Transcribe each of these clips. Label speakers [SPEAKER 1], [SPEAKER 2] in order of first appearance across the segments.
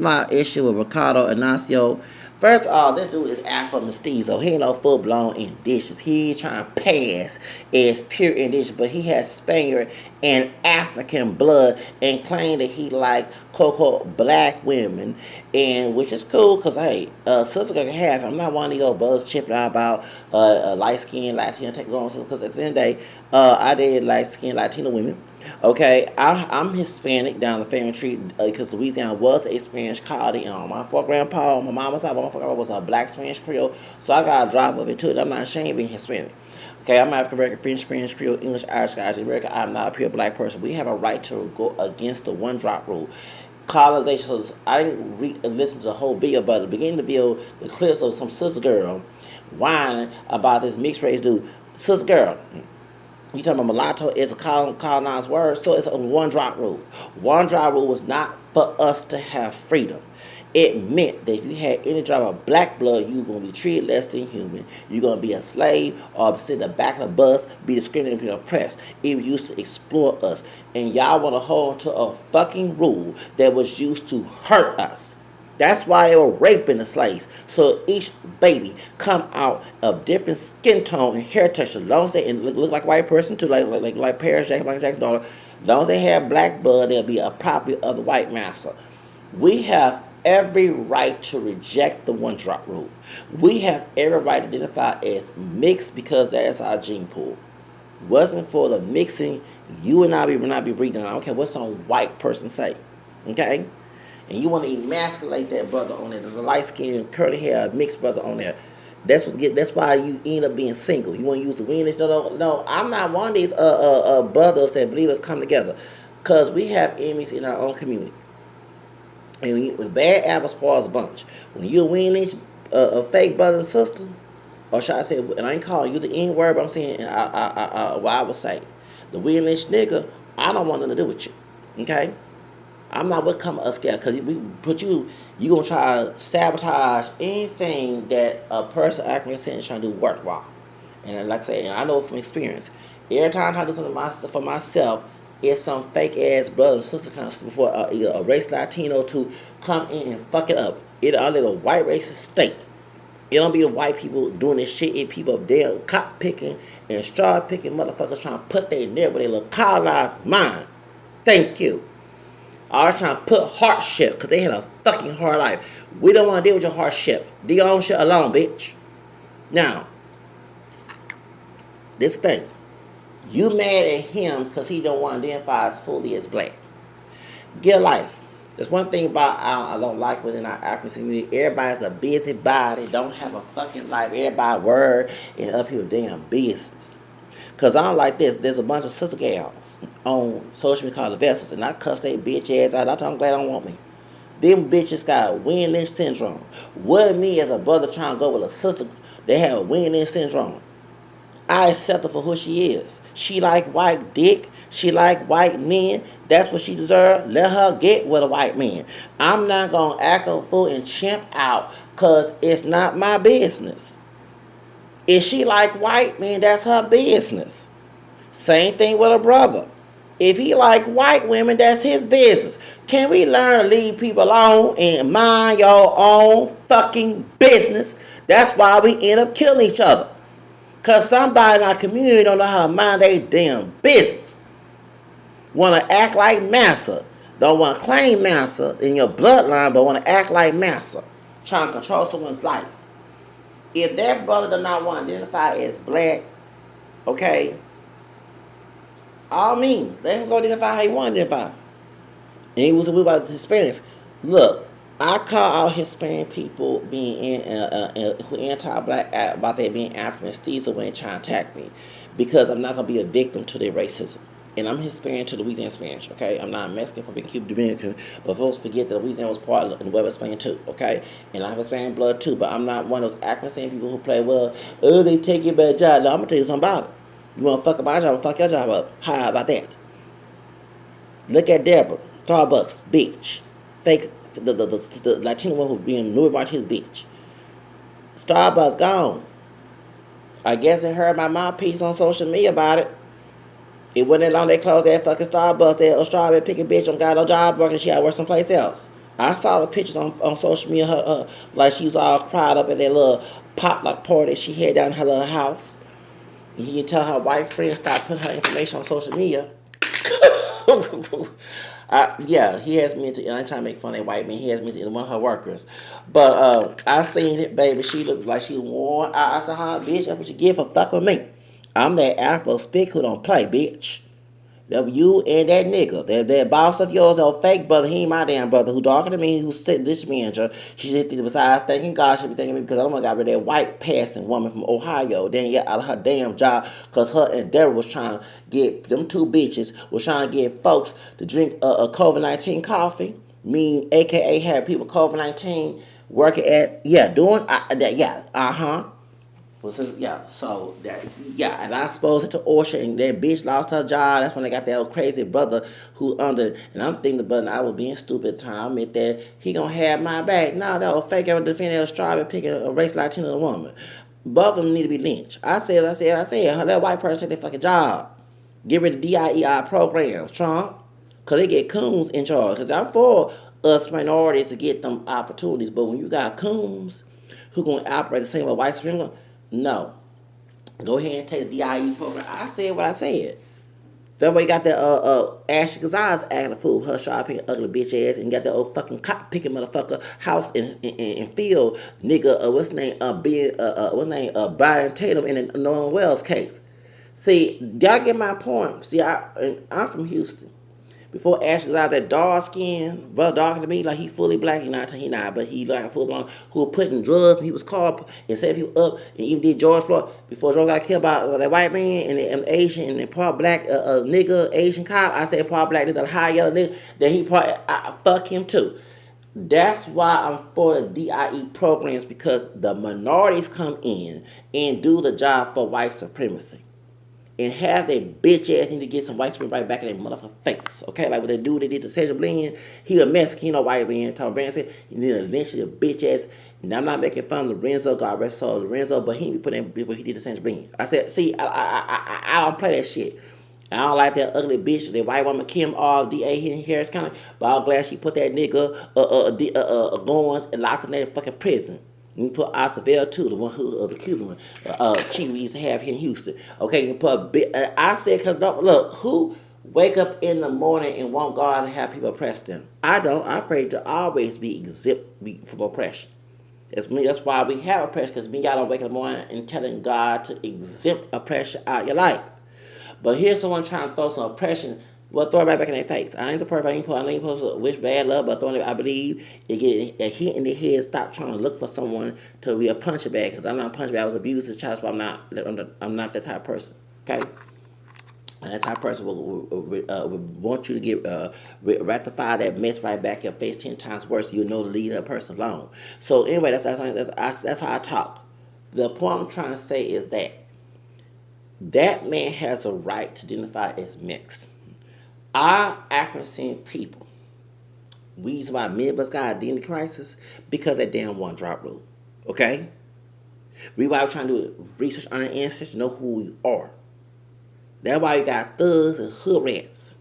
[SPEAKER 1] my issue with Ricardo Ignacio. First of all, this dude is Afro mestizo. He ain't no full blown indigenous. He ain't trying to pass as pure indigenous, but he has Spaniard and African blood and claim that he like quote black women, and which is cool because hey, sister can have. I'm not one of these brothers chipping out about light skinned Latino take on because at the end of the day, I did light skinned Latino women. Okay, I'm Hispanic down the family tree because Louisiana was a Spanish colony. My grandpa, my mama's side, my grandpa was a black Spanish Creole, so I got a drop of it too. I'm not ashamed of being Hispanic. Okay, I'm African American, French, Spanish, Creole, English, Irish, Scottish, American. I'm not a pure black person. We have a right to go against the one drop rule. Colonization. So I didn't listen to the whole video, but at the beginning of the video, the clips of some sister girl whining about this mixed race dude. Sister girl. You talking about mulatto is a colonized word, so it's a one drop rule. One drop rule was not for us to have freedom. It meant that if you had any drop of black blood, you were going to be treated less than human. You're going to be a slave or sit in the back of the bus, be discriminated and oppressed. It was used to exploit us. And y'all want to hold to a fucking rule that was used to hurt us. That's why they were raping the slaves. So each baby come out of different skin tone and hair texture. As long as they look like a white person too, like Paris Jackson, Michael Jackson's daughter. As long as they have black blood, they'll be a property of the white master. We have every right to reject the one drop rule. We have every right to identify as mixed because that is our gene pool. Wasn't for the mixing, you and I would not be breathing. I don't care what some white person say. Okay? And you want to emasculate that brother on there. There's a light-skinned, curly hair, mixed brother on there. That's why you end up being single. You want to use the weenish. No, I'm not one of these brothers that believe us come together. Because we have enemies in our own community. And when bad apples spoils a bunch. When you're a weenish, a fake brother and sister, or should I say, and I ain't calling you the N-word, but I'm saying what I would say. The weenish nigga, I don't want nothing to do with you. Okay? I'm not what come us scared because we put you gonna try to sabotage anything that a person acting is trying to do worthwhile. And like I said, and I know from experience, every time I do something for myself, it's some fake ass brother and sister comes before either a race Latino to come in and fuck it up. It a little white racist state. It don't be the white people doing this shit. It people damn cop picking and straw picking motherfuckers trying to put their neck with their little colonized mind. Thank you. I was trying to put hardship because they had a fucking hard life. We don't want to deal with your hardship. Do your own shit alone, bitch. Now, this thing. You mad at him because he don't want to identify as fully as black. Get a life. There's one thing about I don't like within our African community. Everybody's a busybody. Don't have a fucking life. Everybody word and up here damn business. Because I don't like this. There's a bunch of sister gals on social media called the Vessels, and I cuss they bitch ass out. I'm glad I don't want me. Them bitches got Wayne Lynch syndrome. What me as a brother trying to go with a sister, they have Wayne Lynch syndrome. I accept her for who she is. She like white dick. She like white men. That's what she deserves. Let her get with a white man. I'm not going to act a fool and chimp out because it's not my business. If she like white men, that's her business. Same thing with a brother. If he like white women, that's his business. Can we learn to leave people alone and mind your own fucking business? That's why we end up killing each other. Because somebody in our community don't know how to mind their damn business. Want to act like massa. Don't want to claim massa in your bloodline, but want to act like massa. Trying to control someone's life. If that brother does not want to identify as black, okay, all means, let him go identify how he want to identify. And he was about the Hispanics. Look, I call out Hispanic people being anti-black about their being African mestizo when they try to attack me, because I'm not gonna be a victim to their racism. And I'm Hispanic to Louisiana Spanish, okay? I'm not Mexican, Puerto Cuban, Dominican, but folks forget that Louisiana was part of the West Spain too, okay? And I have Hispanic blood too, but I'm not one of those African people who play, well, oh, they take your bad job. No, I'm gonna tell you something about it. You wanna fuck up my job, fuck your job up. How about that? Look at Deborah, Starbucks, bitch. Fake, the Latino one who being Louis Martinez, bitch. Starbucks gone. I guess they heard my mouthpiece on social media about it. It wasn't that long they closed that fucking Starbucks. That strawberry picking bitch don't got no job working. She had to work someplace else. I saw the pictures on social media. Like she was all cried up at that little potluck party she had down in her little house. And he can tell her white friends stop putting her information on social media. Yeah, he has me into. I ain't trying to make fun of that white man. He has me into one of her workers. But I seen it, baby. She looked like she worn. I said, "Huh, bitch? That's what you get for fucking with me. I'm that Afro spick who don't play, bitch. That you and that nigga, that boss of yours, that fake brother, he ain't my damn brother, who darker than me, who's sitting this manager. She should be besides thanking God, she be thanking me because I don't want to got rid of that white passing woman from Ohio. Then get out of her damn job because her endeavor was trying to get them two bitches was trying to get folks to drink a COVID-19 coffee. Mean, aka have people COVID-19 working at doing that well, so that and I exposed it to Orsha, and that bitch lost her job. That's when they got that old crazy brother who under, and I'm thinking, but I was being stupid at the time. I meant that he gonna have my back. No, that old fake ever defending that striving picking a race Latino woman. Both of them need to be lynched. I said, that white person take their fucking job. Get rid of DIEI programs, Trump, cause they get coons in charge. Cause I'm for us minorities to get them opportunities, but when you got coons who gonna operate the same way white supremacists, no. Go ahead and take the DIE program. I said what I said. That way you got that Ashley Gonzalez acting a fool, her shopping ugly bitch ass, and you got that old fucking cop picking motherfucker house in field nigga. What's his name? Brian Tatum in the Norman Wells case. See, y'all get my point. See, I'm from Houston. Before Ashley was out that dark skin, brother darker than me, like he fully black, he not, but he like full blown, who was putting drugs, and he was called and set people up, and even did George Floyd, before George got killed by that white man, and Asian, and part black, nigga, Asian cop, I said part black, nigga, high yellow nigga, then he part, fuck him too. That's why I'm for the DIE programs, because the minorities come in and do the job for white supremacy and have their bitch ass need to get some white skin right back in their motherfucking face. Okay, like what they do, they did to Sandra Bland. He a Mexican, white man. Tom Brand said, you need to lynch your bitch ass. And I'm not making fun of Lorenzo, God rest soul, Lorenzo, but he be putting what he did to Sandra Bland. I said, see, I don't play that shit. I don't like that ugly bitch, that white woman Kim R. D.A. here in Harris County, but I'm glad she put that nigga Goins and locked him in that fucking prison. You can put Acevedo too, the one who the Cuban one, chief we used to have here in Houston. Okay, you can put I said, cause look, who wake up in the morning and want God to have people oppress them? I don't. I pray to always be exempt from oppression. That's why we have oppression, because we gotta wake up in the morning and telling God to exempt oppression out of your life. But here's someone trying to throw some oppression. Well, throw it right back in their face. I ain't the perfect. I ain't supposed to wish bad love, but throwing it, I believe it get a hit in the head. Stop trying to look for someone to be a puncher bag, because I'm not a puncher bag. I was abused as a child, so I'm not that type of person. Okay. And that type of person would want you to get rectify that mess right back in your face 10 times worse. So you know to leave that person alone. So anyway, that's how I talk. The point I'm trying to say is that man has a right to identify as mixed. Our African people, reason why many of us got identity crisis, because that damn one drop rule. Okay? We why we're trying to do research on our ancestors, know who we are. That's why you got thugs and hood rats.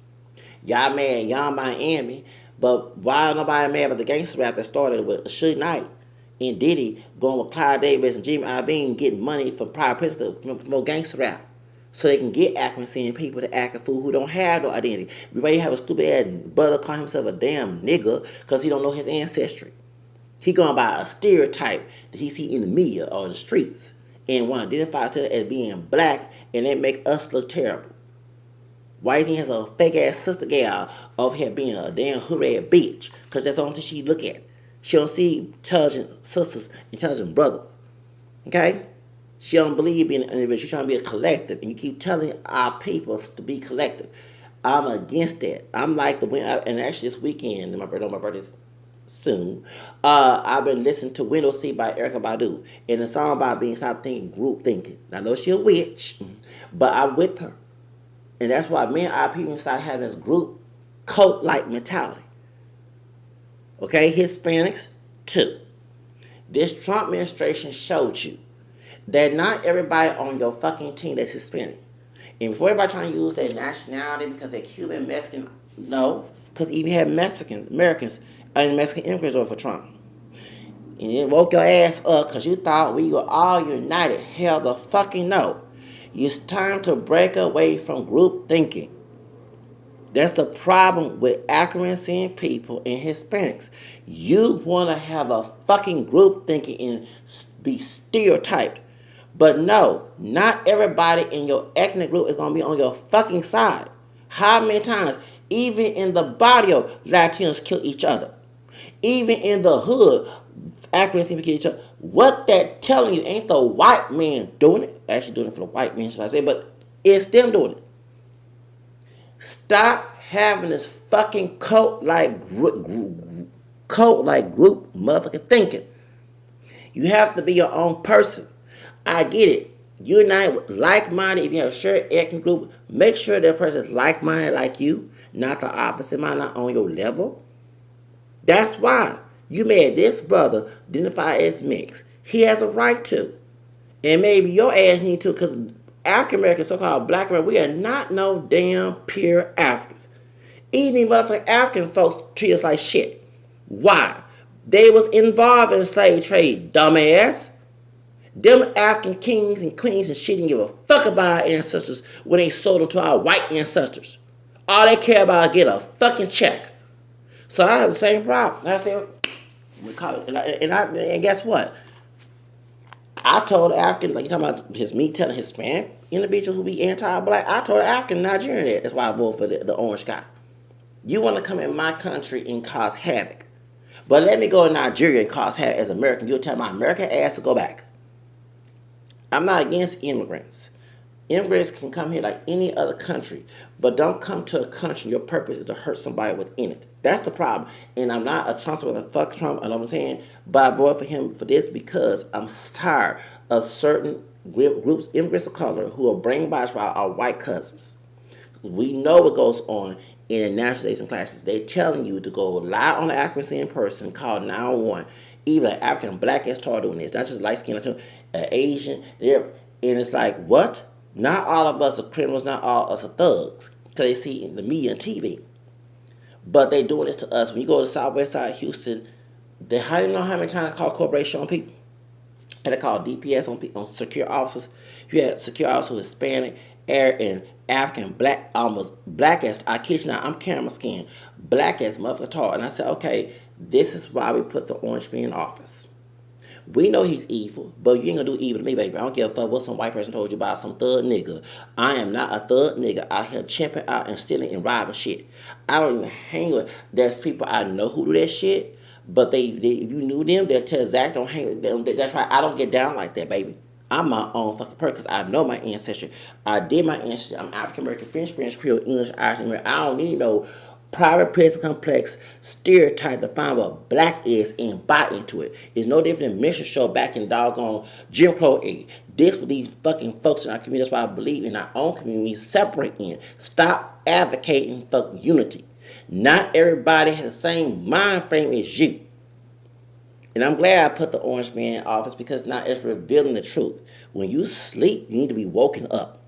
[SPEAKER 1] Y'all mad, y'all Miami, but why nobody mad about the gangster rap that started with Suge Knight and Diddy going with Clyde Davis and Jimmy Iovine getting money from prior presidents to promote gangster rap? So they can get African people to act a fool who don't have no identity. Why you have a stupid ass brother call himself a damn nigga because he don't know his ancestry. He going by a stereotype that he see in the media or in the streets and want to identify himself as being black, and that make us look terrible. White has a fake ass sister gal of here being a damn hood rat bitch, because that's the only thing she look at. She don't see intelligent sisters, intelligent brothers. Okay? She don't believe in an individual. She's trying to be a collective, and you keep telling our people to be collective. I'm against that. I'm like and actually this weekend, my birthday's soon. I've been listening to Window Seat by Erykah Badu, and it's all about being stop thinking, group thinking. I know she a witch, but I'm with her, and that's why me and our people start having this group cult-like mentality. Okay, Hispanics too. This Trump administration showed you that not everybody on your fucking team that's Hispanic. And before everybody trying to use their nationality because they're Cuban, Mexican, no. Because even have Mexicans, Americans And Mexican immigrants voted for Trump. And you woke your ass up because you thought we were all united. Hell the fucking no. It's time to break away from group thinking. That's the problem with African people and Hispanics. You want to have a fucking group thinking and be stereotyped. But no, not everybody in your ethnic group is going to be on your fucking side. How many times, even in the barrio, Latinos kill each other? Even in the hood, Africans kill each other. What that telling you ain't the white man doing it. Actually doing it for the white man, should I say, but it's them doing it. Stop having this fucking cult-like group motherfucking thinking. You have to be your own person. I get it. Unite with like-minded. If you have a shared ethnic group, make sure that person is like-minded like you, not the opposite mind, not on your level. That's why you made this brother identify as mixed. He has a right to. And maybe your ass need to, because African Americans, so-called black Americans, we are not no damn pure Africans. Even these motherfucking African folks treat us like shit. Why? They was involved in the slave trade, dumbass. Them African kings and queens and shit didn't give a fuck about our ancestors when they sold them to our white ancestors. All they care about is get a fucking check. So I have the same problem. I said, and guess what? I told the African, like you're talking about me telling Hispanic individuals who be anti-black, I told the African Nigerian that. That's why I voted for the orange guy. You want to come in my country and cause havoc. But let me go to Nigeria and cause havoc as American. You'll tell my American ass to go back. I'm not against immigrants. Immigrants can come here like any other country, but don't come to a country your purpose is to hurt somebody within it. That's the problem. And I'm not a Trump supporter. Fuck Trump, I know what I'm saying. But I voted for him for this because I'm tired of certain groups, immigrants of color, who are brainwashed by our white cousins. We know what goes on in the nationalization classes. They're telling you to go lie on the accuracy in person, call 911. Even an African black is started doing this. Not just light skin, an Asian. And it's like, what? Not all of us are criminals, not all of us are thugs. Because they see in the media and TV. But they doing this to us. When you go to the southwest side of Houston, how you know how many times I call corporation on people? And they call DPS on secure officers. You had secure officers, Hispanic, Arab, and African, black, almost black as, I kid you not, I'm camera skin, black as motherfucker tall. And I said, okay, this is why we put the orange man in office. We know he's evil, but you ain't gonna do evil to me, baby. I don't give a fuck what some white person told you about some thug nigga. I am not a thug nigga out here chimping out and stealing and robbing shit. I don't even hang with. There's people I know who do that shit, but they if you knew them, they'll tell Zach don't hang with them. That's right. I don't get down like that, baby. I'm my own fucking person because I know my ancestry. I did my ancestry. I'm African American, French, Spanish, Creole, English, Irish, American. I don't need no private prison complex stereotype to find what black is and buy into it. It's no different than mission show back in doggone Jim Crow age. This with these fucking folks in our community. That's why I believe in our own community. Separate in. Stop advocating for unity. Not everybody has the same mind frame as you. And I'm glad I put the orange man in office because now it's revealing the truth. When you sleep, you need to be woken up.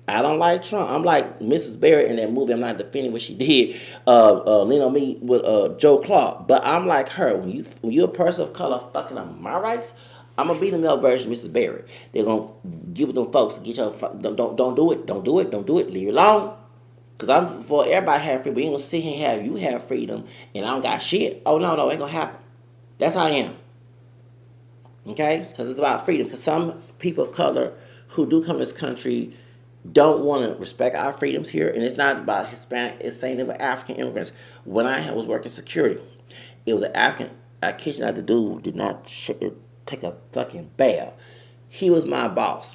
[SPEAKER 1] I don't like Trump. I'm like Mrs. Barrett in that movie. I'm not defending what she did, lean on me with Joe Clark. But I'm like her. When you're a person of color fucking up my rights, I'm gonna be the male version of Mrs. Barrett. They're gonna give them folks get your don't do it, don't do it, don't do it. Leave it alone. Cause I'm for everybody have freedom. We ain't gonna sit here and have you have freedom and I don't got shit. Oh no, ain't gonna happen. That's how I am. Okay, because it's about freedom. Because some people of color who do come to this country don't want to respect our freedoms here, and it's not about Hispanic. It's saying about African immigrants. When I was working security, it was an African. I kid you not, the dude did not take a fucking bath. He was my boss,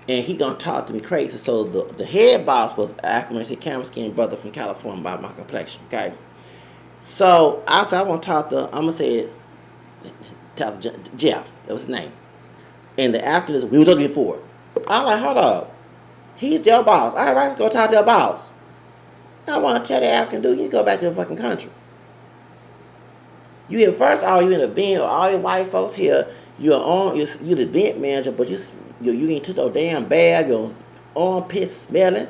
[SPEAKER 1] and he gonna talk to me crazy. So the head boss was African camera skin brother from California by my complexion. Okay, so I said I want to talk to. I'm gonna say talk to Jeff. That was his name, and the African is we were talking before. I'm like, hold up. He's their boss. All right, go talk to their boss. I want to tell the African dude, you go back to your fucking country. You in first of all, you in a event, all your white folks here. You're the event manager, but you ain't took no damn bath. Your armpit smelling.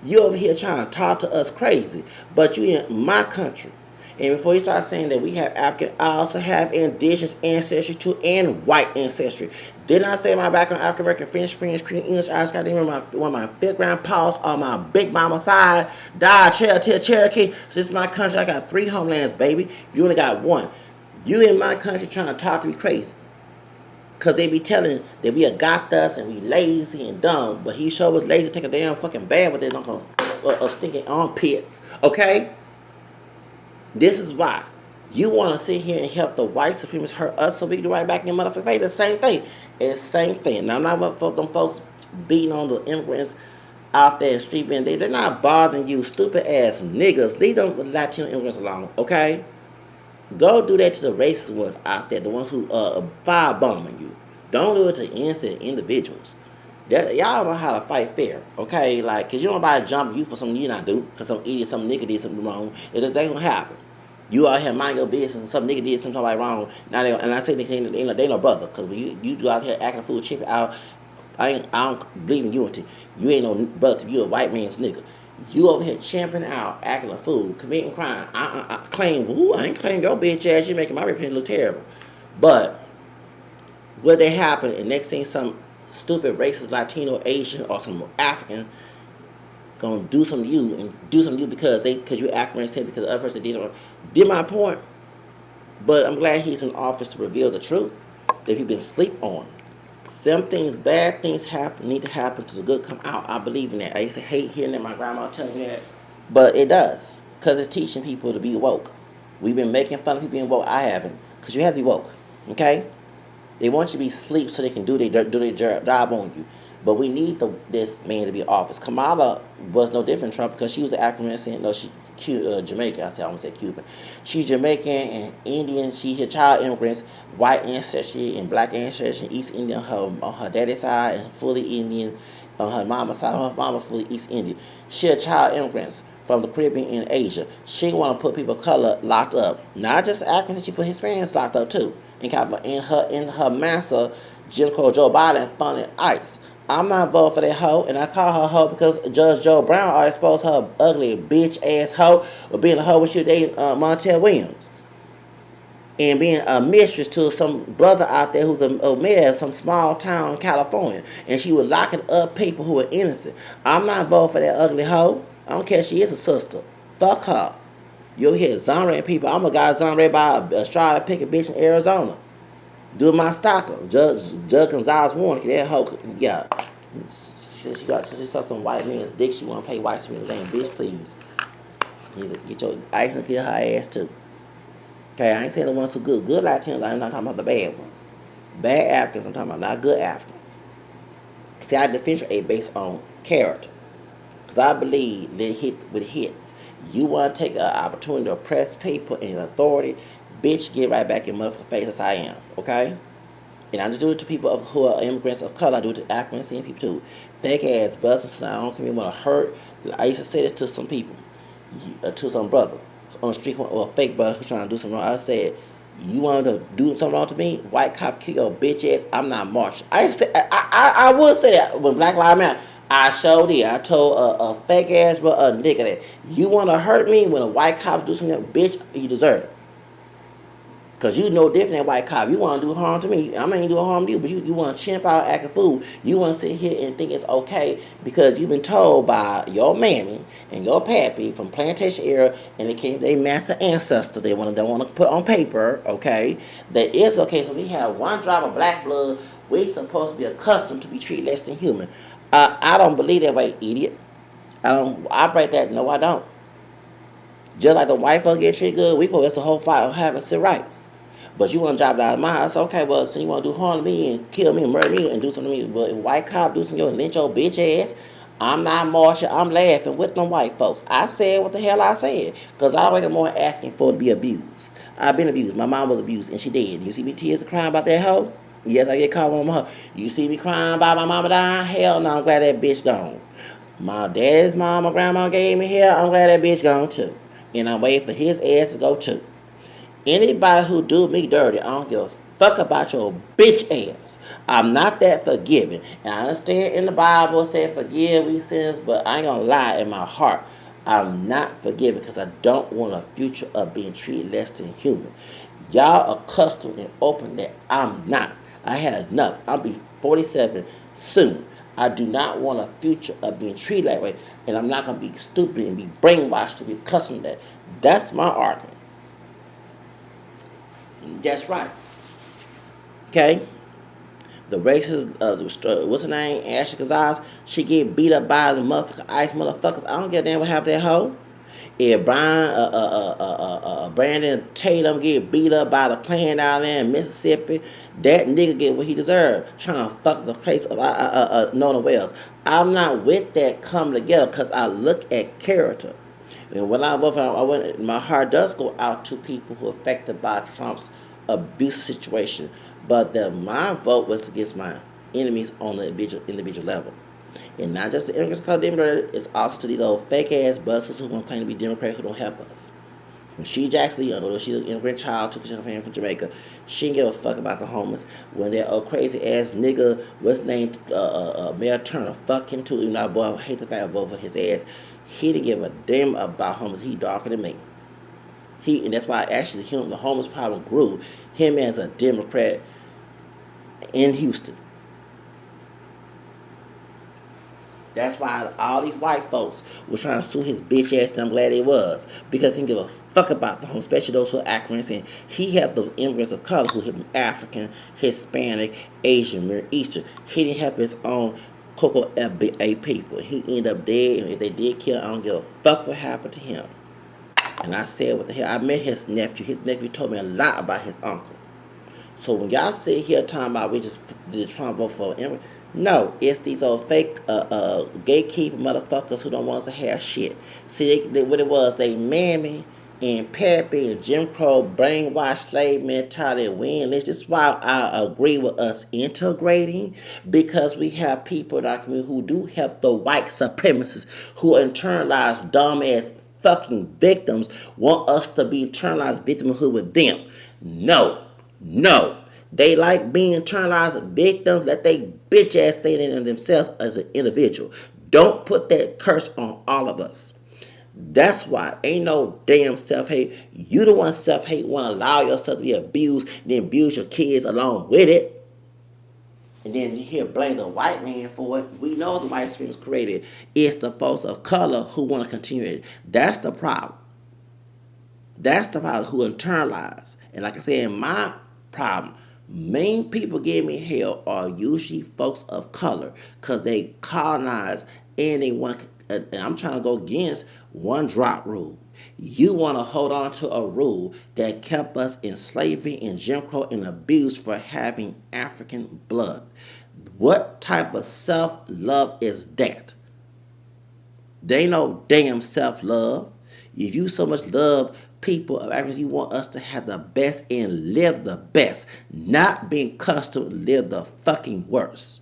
[SPEAKER 1] You over here trying to talk to us crazy, but you in my country, And before you start saying that we have African, I also have indigenous ancestry too and white ancestry. Didn't I say my background African American, French, Creole, English, Irish, got one of my fifth grandpas on my big mama side died Cherokee. So this is my country. I got 3 homelands, baby. You only got one. You in my country trying to talk to me crazy. Cause they be telling that we got us and we lazy and dumb, but he sure was lazy to take a damn fucking bath with their stinking armpits. Okay? This is why. You want to sit here and help the white supremacists hurt us so we can do right back in your motherfucking face. The same thing. It's the same thing. Now, I'm not about for them folks beating on the immigrants out there in the street vendors. They're not bothering you, stupid ass niggas. Leave them Latino immigrants alone, okay? Go do that to the racist ones out there, the ones who firebombing you. Don't do it to innocent individuals. Y'all know how to fight fair, okay? Like, cause you don't nobody jump you for something you not do, cause some idiot, some nigga did something wrong. It ain't gonna happen. You out here mind your business, and some nigga did something like wrong. Now and I say they no brother, cause when you go out here acting a fool, chipping out, I don't believe in unity. You ain't no brother to you a white man's nigga. You over here champing out, acting a fool, committing crime. I claim, I ain't claim your bitch ass. You making my reputation look terrible. But what they happen, and next thing some stupid racist Latino, Asian, or some African gonna do something to you and do something to you because you African American, because the other person did my point. But I'm glad he's in office to reveal the truth that he's been sleep on. Some things, bad things need to happen to the good come out. I believe in that. I used to hate hearing that my grandma tell me that, but it does, because it's teaching people to be woke. We've been making fun of people being woke. I haven't, because you have to be woke, okay? They want you to be asleep so they can do their job on you. But we need this man to be in office. Kamala was no different from Trump because she was an African American. No, she Jamaican. I almost said Cuban. She's Jamaican and Indian. She's a child immigrants, white ancestry and black ancestry, East Indian on her daddy's side, and fully Indian on her mama's side. Her mama fully East Indian. She a child immigrants from the Caribbean and Asia. She want to put people of color locked up, not just Africans. She put Hispanics locked up too. In her massa, Jim Crow Joe Biden funded ICE. I'm not voting for that hoe, and I call her hoe because Judge Joe Brown already exposed her ugly bitch ass hoe for being a hoe when she was dating Montel Williams and being a mistress to some brother out there who's a mayor of some small town in California, and she was locking up people who were innocent. I'm not voting for that ugly hoe. I don't care if she is a sister. Fuck her. You'll hear exonerating people. I'm a guy exonerated by a straw picket bitch in Arizona. Do my stalker. Judge Gonzalez Warren, that hoe, yeah. She saw some white man's dick. She want to play white supremacy game. Bitch, please. You need to get your ice and kill her ass too. Okay, I ain't saying the ones who good. Good Latinos, I'm not talking about the bad ones. Bad Africans, I'm talking about, not good Africans. See, I differentiate based on character. Because I believe that hits. You want to take an opportunity to oppress people and authority, bitch, get right back in motherfucking face as I am, okay? And I just do it to people who are immigrants of color. I do it to African American people too. Fake ass buzzing. I don't care if you want to hurt. I used to say this to some people, to some brother on the street, or a fake brother who's trying to do something wrong. I said, you want to do something wrong to me? White cop kill your bitch ass. I'm not marching. I would say that when Black Lives Matter. I showed it. I told a fake ass a nigga that you want to hurt me when a white cop do something, bitch, you deserve it. Because you know different than white cop. You want to do harm to me. I'm not even doing harm to you, but you want to chimp out acting fool. You want to sit here and think it's okay because you've been told by your mammy and your pappy from plantation era, and it came their master ancestor they want to put on paper, okay, that it's okay. So we have one drop of black blood. We're supposed to be accustomed to be treated less than human. I don't believe that way, idiot. I don't operate that. No, I don't. Just like the white folks get treated good, we that's the whole fight of having civil rights. But you want to drop it out of mine, it's okay, well, so you want to do harm to me and kill me and murder me and do something to me. But if white cop do something to you and lynch your bitch ass, I'm not marching, I'm laughing with them white folks. I said what the hell I said. Because I don't wake up more asking for to be abused. I've been abused. My mom was abused and she did. You see me tears of crying about that hoe? Yes, I get caught on her. You see me crying about my mama dying? Hell no, I'm glad that bitch gone. My daddy's mom or grandma gave me here, I'm glad that bitch gone too. And I'm waiting for his ass to go too. Anybody who do me dirty, I don't give a fuck about your bitch ass. I'm not that forgiving. And I understand in the Bible it said forgive we sins, but I ain't gonna lie in my heart. I'm not forgiving because I don't want a future of being treated less than human. Y'all accustomed and open that I'm not. I had enough. I'll be 47 soon. I do not want a future of being treated that way, and I'm not going to be stupid and be brainwashed to be accustomed to that. That's my argument. That's right. Okay? The racist, what's her name? Ashley Kazaz, she get beat up by the motherfucking ice motherfuckers. I don't give a damn what happened to that hoe. If Brandon Tatum get beat up by the Klan down there in Mississippi, that nigga get what he deserved. Trying to fuck the place of Nona Wells. I'm not with that coming together because I look at character. And when I vote for, my heart does go out to people who are affected by Trump's abuse situation. But my vote was against my enemies on the individual level. And not just the immigrants called Democrat, it's also to these old fake ass buzzers who want to claim to be Democrat who don't help us. When she Jackson, although she's an immigrant child, took her family from Jamaica, she didn't give a fuck about the homeless. When that old crazy ass nigga, what's named Mayor Turner, fuck him too, even though I hate the fact I vote for his ass. He didn't give a damn about homeless. He darker than me. And that's why actually the homeless problem grew. Him as a Democrat in Houston. That's why all these white folks were trying to sue his bitch ass, and I'm glad they was. Because he didn't give a fuck about the homeless, especially those who are Africans. And he had the immigrants of color who hit African, Hispanic, Asian, Middle Eastern. He didn't have his own Coco FBA people. He ended up dead, and if they did kill, I don't give a fuck what happened to him. And I said, what the hell? I met his nephew. His nephew told me a lot about his uncle. So when y'all sit here talking about we just did Trump vote for immigrants, no, it's these old fake gatekeeper motherfuckers who don't want us to have shit. See, what it was, they mammy and pappy and Jim Crow brainwashed slave mentality and win list. This is why I agree with us integrating, because we have people in our community who do help the white supremacists who internalized dumb ass fucking victims want us to be internalized victimhood with them. No. They like being internalized victims. Let they bitch ass stay in themselves as an individual. Don't put that curse on all of us. That's why ain't no damn self-hate. You the one self-hate want to allow yourself to be abused and then abuse your kids along with it. And then you hear blame the white man for it. We know the white supremacy was created. It's the folks of color who want to continue it. That's the problem. That's the problem, who internalize. And like I said, my problem, main people giving me hell are usually folks of color because they colonize and they want, and I'm trying to go against one drop rule. You want to hold on to a rule that kept us in slavery and Jim Crow and abused for having African blood. What type of self-love is that? There ain't no damn self-love. If you so much love people of Africans, you want us to have the best and live the best, not being accustomed to live the fucking worst.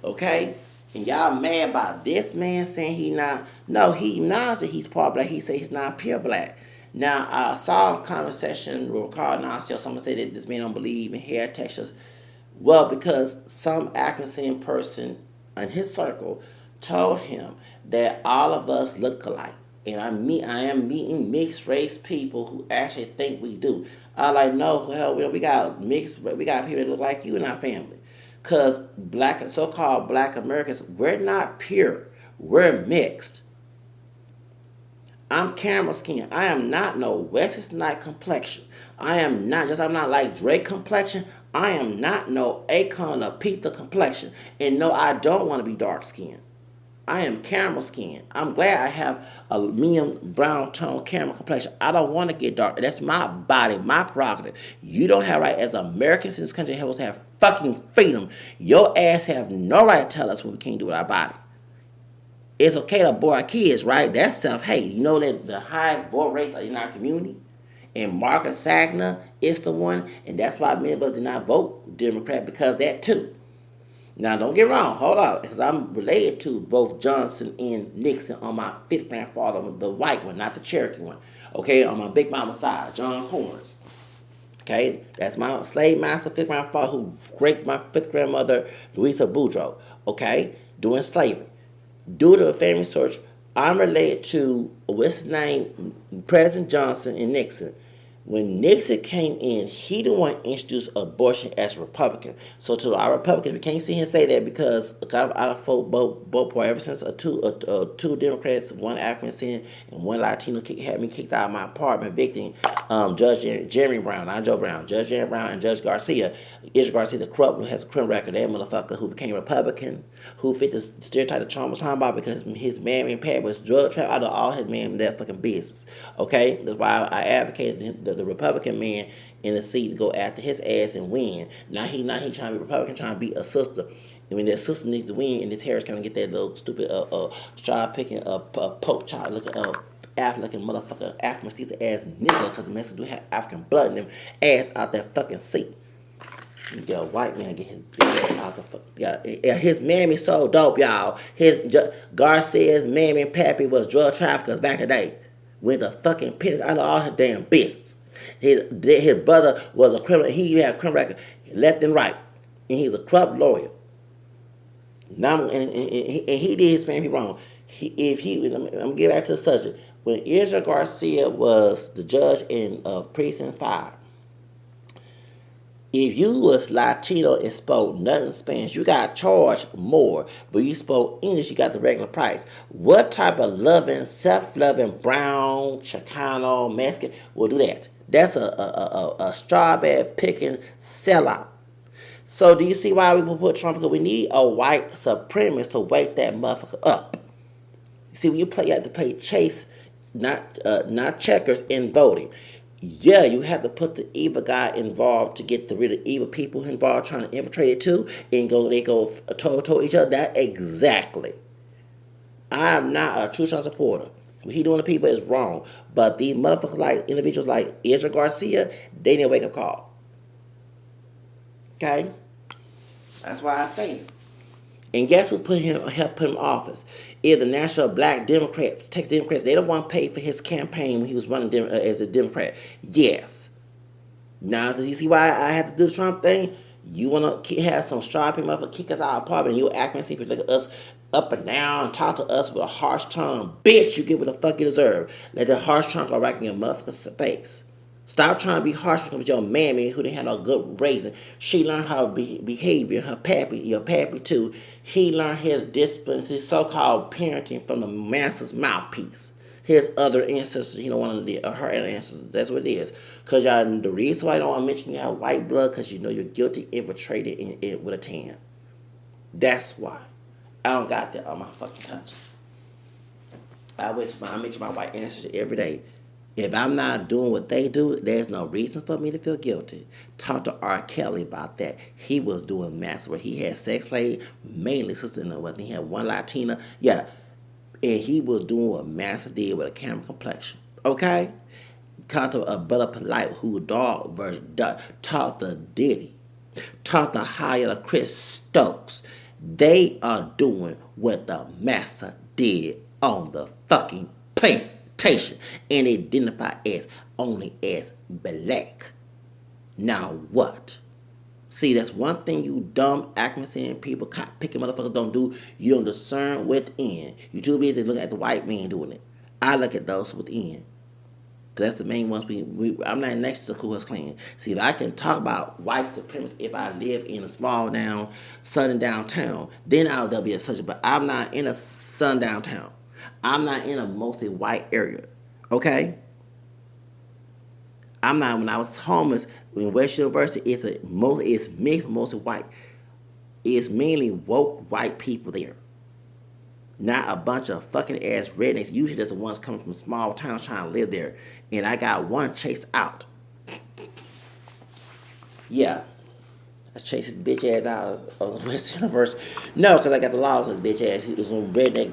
[SPEAKER 1] Okay? And y'all mad about this man saying he not, no, he acknowledged that he's part black. He said he's not pure black. Now, I saw a conversation with Ricardo Ignacio. Someone said that this man don't believe in hair textures. Well, because some African person in his circle told him that all of us look alike. And I am meeting mixed race people who actually think we do. I like, no, hell, we got people that look like you in our family. Because so-called black Americans, we're not pure. We're mixed. I'm caramel skin. I am not no Wesley Night complexion. I'm not like Drake complexion. I am not no Akon or Peter complexion. And no, I don't want to be dark skinned. I am caramel skin. I'm glad I have a medium brown tone caramel complexion. I don't want to get dark. That's my body, my prerogative. You don't have right as Americans in this country to have fucking freedom. Your ass have no right to tell us what we can't do with our body. It's okay to abort our kids, right? That's self-hate. You know that the highest abort rates are in our community? And Margaret Sagner is the one, and that's why many of us did not vote Democrat, because that too. Now, don't get wrong. Hold on. Because I'm related to both Johnson and Nixon on my fifth grandfather, the white one, not the Cherokee one. Okay, on my big mama side, John Corns. Okay, that's my slave master fifth grandfather who raped my fifth grandmother, Louisa Boudreaux. Okay, doing slavery. Due to the family search, I'm related to, what's his name, President Johnson and Nixon. When Nixon came in, he didn't want to introduce abortion as a Republican. So to our Republicans, we can't see him say that because I fought both parties ever since two Democrats, one African and one Latino had me kicked out of my apartment, evicting Judge Jeremy Brown, not Joe Brown, Judge Jeremy Brown and Judge Garcia. Israel Garcia, the corrupt, who has a criminal record, that motherfucker who became Republican, who fit the stereotype that Trump was talking about because his mammy and pad was drug trap out of all his man that fucking business. Okay, that's why I advocated the Republican man in the seat to go after his ass and win. Now he trying to be Republican, trying to be a sister. I mean, that sister needs to win, and this Harris kind of get that little stupid straw picking poke child looking African motherfucker, African Caesar ass nigga, because the Mexicans do have African blood in them, ass out that fucking seat. You get a white man get his ass out the fuck. Yeah, his mammy so dope, y'all. Garcia's mammy and pappy was drug traffickers back in the day. With the fucking pit out of all his damn business. His brother was a criminal. He had a criminal record, left and right, and he's a corrupt lawyer. Now, and he did his family wrong. I'm gonna get back to the subject. When Israel Garcia was the judge in Precinct 5, if you was Latino and spoke nothing Spanish, you got charged more. But you spoke English, you got the regular price. What type of loving, self-loving, brown, Chicano, Mexican will do that? That's a strawberry picking sellout. So do you see why we will put Trump? Because we need a white supremacist to wake that motherfucker up. You see, when you have to play chase, not checkers in voting. Yeah, you have to put the evil guy involved to get rid of evil people involved trying to infiltrate it too, and they go toe each other. That exactly. I am not a true Trump supporter. What he doing to people is wrong. But these motherfuckers like individuals like Israel Garcia, they need a wake up call. Okay? That's why I say it. And guess who helped put him in office? Is the National Black Democrats, Texas Democrats. They don't want to pay for his campaign when he was running as a Democrat. Yes. Now, do you see why I had to do the Trump thing? You want to have some strapping motherfucker kick us out of apartment, and you act and see people look at us up and down and talk to us with a harsh tone. Bitch, you get what the fuck you deserve. Let the harsh tone go right in your motherfucker's face. Stop trying to be harsh with your mammy who didn't have no good raising. She learned how to behave. Her pappy, your pappy too. He learned his discipline, his so-called parenting from the master's mouthpiece. His other ancestors, one of her ancestors. That's what it is. Because y'all, the reason why I don't mention you have white blood, because you know you're guilty, infiltrated in with a tan. That's why. I don't got that on my fucking conscience. I mention my white ancestors every day. If I'm not doing what they do, there's no reason for me to feel guilty. Talk to R. Kelly about that. He was doing massive where he had sex slave, mainly sister in the he had one Latina. Yeah. And he was doing a massive deal with a camera complexion. Okay? Talk to a brother polite who dog version talk to Diddy. Talk to Higher Chris Stokes. They are doing what the massa did on the fucking plantation and identify as only as black. Now what? See, that's one thing you dumb accuracy people picking motherfuckers don't do. You don't discern within. You too busy looking at the white man doing it. I look at those within. Cause that's the main ones I'm not next to the Ku Klux Klan. See, if I can talk about white supremacy if I live in a small down, southern downtown, then there'll be a subject. But I'm not in a sundown town. I'm not in a mostly white area. Okay? I'm not. When I was homeless in West University, it's mostly white. It's mainly woke white people there. Not a bunch of fucking ass rednecks. Usually that's the ones coming from small towns trying to live there. And I got one chased out. Yeah. I chased his bitch ass out of the West University. No, because I got the laws on his bitch ass. He was a redneck.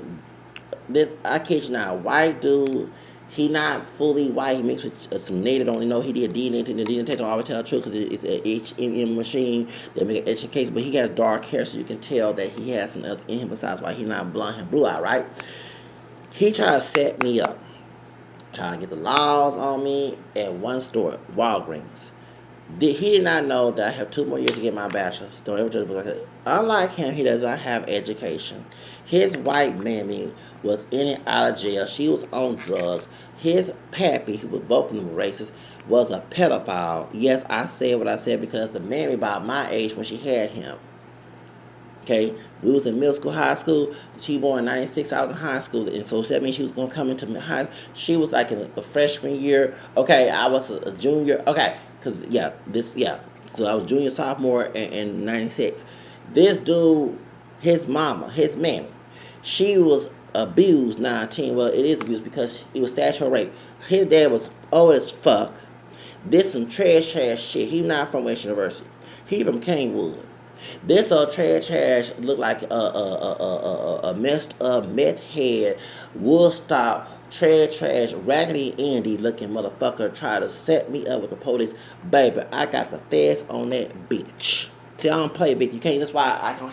[SPEAKER 1] I kid you not, white dude. He not fully white. He mixed with some native. Don't know he did DNA. The DNA test don't always tell the truth because it's an HMM machine that make an etching case. But he has dark hair, so you can tell that he has some else in him besides why he not blonde and blue eye, right? He tried to set me up, trying to get the laws on me at one store, Walgreens. He did not know that I have 2 more years to get my bachelor's. Don't ever judge a book like that. Unlike him, he does not have education. His white mammy was in and out of jail. She was on drugs. His pappy, who was both of them racist, was a pedophile. Yes, I said what I said because the mammy about my age when she had him. Okay, we was in middle school, high school. She born in '96. I was in high school, and so that means she was gonna come into high. She was like in a freshman year. Okay, I was a junior. Okay, cause yeah. So I was junior, sophomore in '96. This dude, his mama, his mammy, she was abused 19. Well, it is abuse because it was statutory rape. His dad was old as fuck. Did some trash ass shit. He not from West University. He from Kingwood. This trash look like a messed up meth head Woodstock trash raggedy Andy looking motherfucker try to set me up with the police. Baby, I got the feds on that bitch. See, I don't play, bitch. You can't. That's why I don't